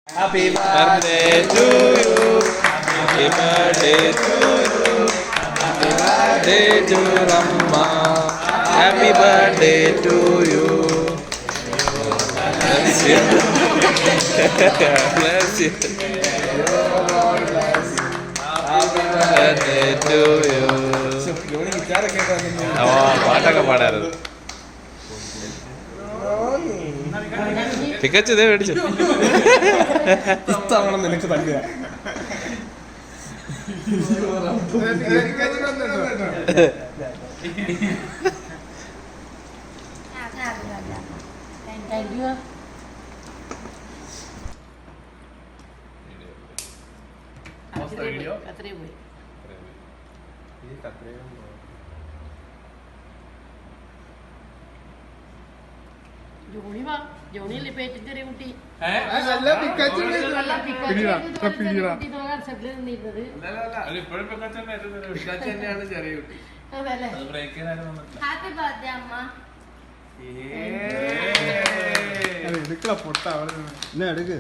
Happy birthday to you. Happy birthday to you. Happy birthday to Ramma. Happy birthday to you. Bless you. Bless you. Happy birthday to you. പാട്ടൊക്കെ പാടാറ് പിക്കച്ചു ഇതേ മേടിച്ചു ഇത്തവണ നിനക്ക് തല്ലുക. ജോണിയല്ലേ പേറ്റും ചെറിയ കുട്ടി പൊട്ട എടുക്ക്